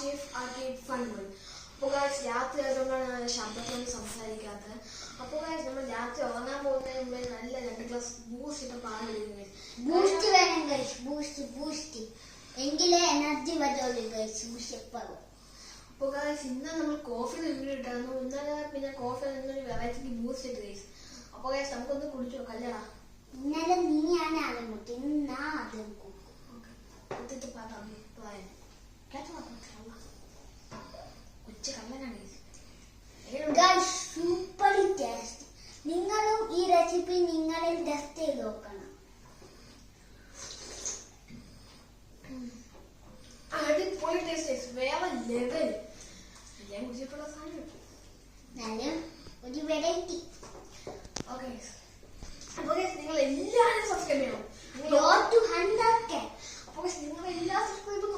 Chef ആക്കി fun പോയി. അപ്പോൾ രാത്രി ആയതുകൊണ്ടാണ് ശബ്ദത്തോട് സംസാരിക്കാത്തത്. അപ്പോൾ നമ്മൾ രാത്രി ഉറങ്ങാൻ പോകുന്നതിന് മുമ്പേ നല്ല 2 ഗ്ലാസ് ബൂസ്റ്റ് ഇട്ട് പാൽ കുടിക്കും. ബൂസ്റ്റ് വേണം ഗൈസ്, ബൂസ്റ്റ് എങ്കിലേ എനർജി വരുള്ളൂ ഗൈസ്. ബൂസ്റ്റ് അപ്പോൾ ഇന്ന് നമ്മൾ കോഫി റിവ്യൂ ഇട്ടായിരുന്നു. ഇന്നലെ പിന്നെ കോഫി നിന്നൊരു വെറൈറ്റിക്ക് ബൂസ്റ്റ് ഇട്ട് ഗൈസ്. അപ്പോൾ നമുക്കൊന്ന് കുടിച്ചു നോക്കല്ലടാ. ഇന്നലെ നീയാണ് ആദ്യം മുട്ടി, ഇന്ന് ഞാൻ ആദ്യം സൂപ്പർ ടേസ്റ്റ്. നിങ്ങളും ഈ റെസിപ്പി നിങ്ങളിൽ ടെസ്റ്റ് ചെയ്ത് നോക്കണം. അടിപൊളി ടേസ്റ്റ്, വേറെ ലെവൽ. ഞാൻ കുടിച്ചിട്ടുള്ള സാധനം നല്ല ഒരു വെറൈറ്റി. ഓക്കെ, അപ്പോൾ നിങ്ങൾ എല്ലാവരും സബ്സ്ക്രൈബ് ചെയ്യണം. Road to 100K. അപ്പോൾ നിങ്ങൾ എല്ലാ സബ്സ്ക്രൈബും